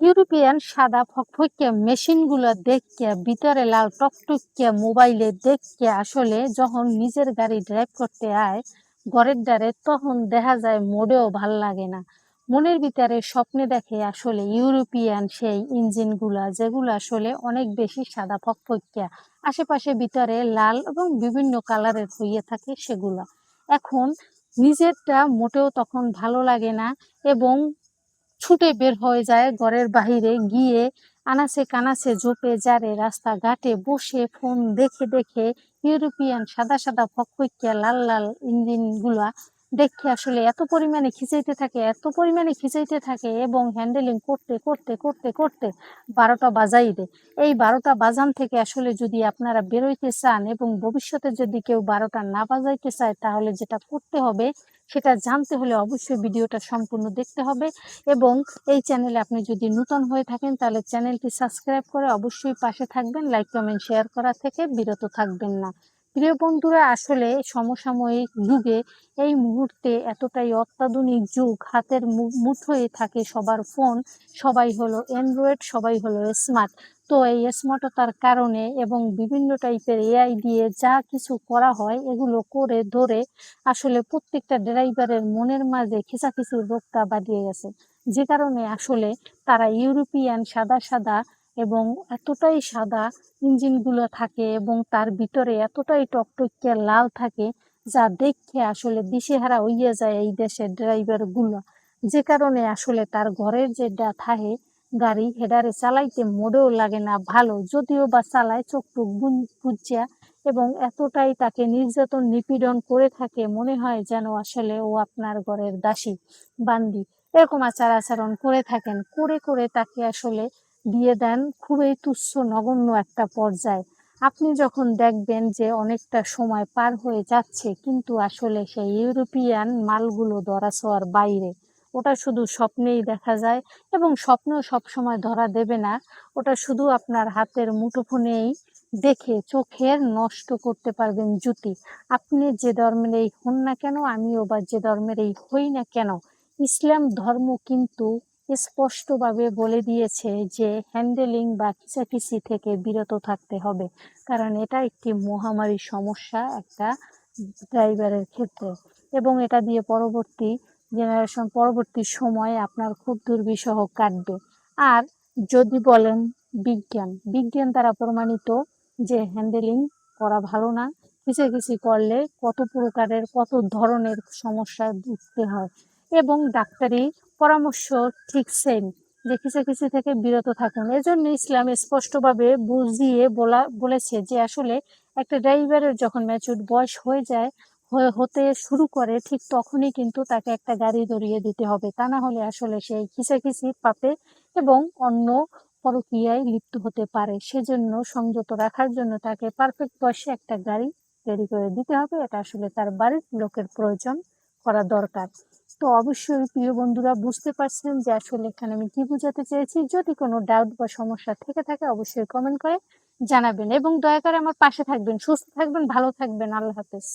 European সাদা ফকফকিয়া মেশিনগুলো দেখে ভিতরে লাল টকটকিয়া মোবাইলে দেখে আসলে যখন নিজের গাড়ি ড্রাইভ করতে আয় ঘরের দ্বারে তখন দেখা যায় মোটেও ভাল লাগে না। মনের ভিতরে স্বপ্নে দেখে আসলে ইউরোপিয়ান সেই ইঞ্জিনগুলা যেগুলো আসলে অনেক বেশি সাদা ফকফকিয়া, আশেপাশে ভিতরে লাল এবং বিভিন্ন কালারের হইয়ে থাকে সেগুলা। এখন নিজেরটা মোটেও তখন ভালো লাগে না এবং ছুটে বের হয়ে যায় ঘরের বাহিরে গিয়ে আনাচে কানাচে ঝোপে ঝাড়ে রাস্তাঘাটে বসে ফোন দেখে দেখে ইউরোপিয়ান সাদা সাদা ফকফকিয়া লাল লাল ইঞ্জিন গুলা দেখে আসলে এত পরিমাণে খিচাইতে থাকে এবং হ্যান্ডেলিং করতে করতে করতে করতে 12টা বাজাই দেয়। এই 12টা বাজান থেকে আসলে যদি আপনারা বেরোইতে চান এবং ভবিষ্যতে যদি কেউ 12টা না বাজাইতে চায় তাহলে যেটা করতে হবে সেটা জানতে হলে অবশ্যই ভিডিওটা সম্পূর্ণ দেখতে হবে। এবং এই চ্যানেলে আপনি যদি নতুন হয়ে থাকেন তাহলে চ্যানেলটি সাবস্ক্রাইব করে অবশ্যই পাশে থাকবেন, লাইক কমেন্ট শেয়ার করা থেকে বিরত থাকবেন না। প্রিয় বন্ধুরা, আসলে সমসাময়িক যুগে এই মুহূর্তে এতটাই অত্যাধুনিক যুগ, হাতের মুঠোয় থাকে সবার ফোন, সবাই হলো অ্যান্ড্রয়েড, সবাই হলো স্মার্ট। তো এই স্মার্টতার কারণে এবং বিভিন্ন টাইপের এআই দিয়ে যা কিছু করা হয় এগুলো করে ধরে আসলে প্রত্যেকটা ড্রাইভারের মনের মাঝে খিচাখিচির রোগটা বাড়িয়ে গেছে, যে কারণে আসলে তারা ইউরোপিয়ান সাদা সাদা এবং এতটাই সাদা ইঞ্জিনগুলো থাকে এবং তার ভিতরে এতটাই টকটকিয়ে লাল থাকে যা দেখে আসলে দিশেহারা হইয়া যায় এই দেশের ড্রাইভারগুলো। যে কারণে আসলে তার ঘরের যে থাকে গাড়ি হেডারে চালাইতে মোটেও লাগে না ভালো, যদিও বা চালায় চোখ টুক বুঝিয়া এবং এতটাই তাকে নির্যাতন নিপীড়ন করে থাকে মনে হয় যেন আসলে ও আপনার ঘরের দাসী বান্দি। এরকম আচার-আচরণ করে থাকেন। করে, করে তাকে আসলে দিয়ে দেন খুবই তুচ্ছ নগণ্য একটা পর্যায়ে। আপনি যখন দেখবেন যে অনেকটা সময় পার হয়ে যাচ্ছে কিন্তু আসলে সেই ইউরোপিয়ান মালগুলো ধরা-ছোঁয়ার বাইরে। ওটা শুধু স্বপ্নেই দেখা যায় এবং স্বপ্নেও সবসময় ধরা দেবে না। ওটা শুধু আপনার হাতের মুঠোফোনেই দেখে চোখের নষ্ট করতে পারবেন জুতি। আপনি যে ধর্মেরই হন না কেন, আমিও বা যে ধর্মেরই হই না কেন, ইসলাম ধর্ম কিন্তু স্পষ্টভাবে বলে দিয়েছে যে হ্যান্ডেলিং বা খিচাখিচি থেকে বিরত থাকতে হবে, কারণ এটা একটি মহামারী সমস্যা একটা ড্রাইভারের ক্ষেত্রে এবং এটা দিয়ে পরবর্তী জেনারেশন পরবর্তী সময়ে আপনার খুব দুর্বিষহ কাটবে। আর যদি বলেন বিজ্ঞান দ্বারা প্রমাণিত যে হ্যান্ডেলিং করা ভালো না, খিচাখিচি করলে কত প্রকারের কত ধরনের সমস্যায় ভুগতে হয় এবং ডাক্তারি পরামর্শ ঠিক সেম যে খিচাখিচি থেকে বিরত থাকুন। এজন্য ইসলাম স্পষ্টভাবে বুঝিয়ে বলেছে যে আসলে একটা ড্রাইভারের যখন ম্যাচুর বয়স হয়ে যায় হতে শুরু করে ঠিক তখনই কিন্তু তাকে একটা গাড়ি ধরিয়ে দিতে হবে, তা না হলে আসলে সেই খিচাখিচির পাপে এবং অন্য পরকীয়ায় লিপ্ত হতে পারে। সেজন্য সংযত রাখার জন্য তাকে পারফেক্ট বয়সে একটা গাড়ি রেডি করে দিতে হবে। এটা আসলে তার বাড়ির লোকের প্রয়োজন করা দরকার। তো অবশ্যই প্রিয় বন্ধুরা বুঝতে পারছেন যে আসলে এখানে আমি কি বোঝাতে চেয়েছি। যদি কোনো ডাউট বা সমস্যা থেকে থাকে অবশ্যই কমেন্ট করে জানাবেন এবং দয়া করে আমার পাশে থাকবেন। সুস্থ থাকবেন, ভালো থাকবেন। আল্লাহ হাফেজ।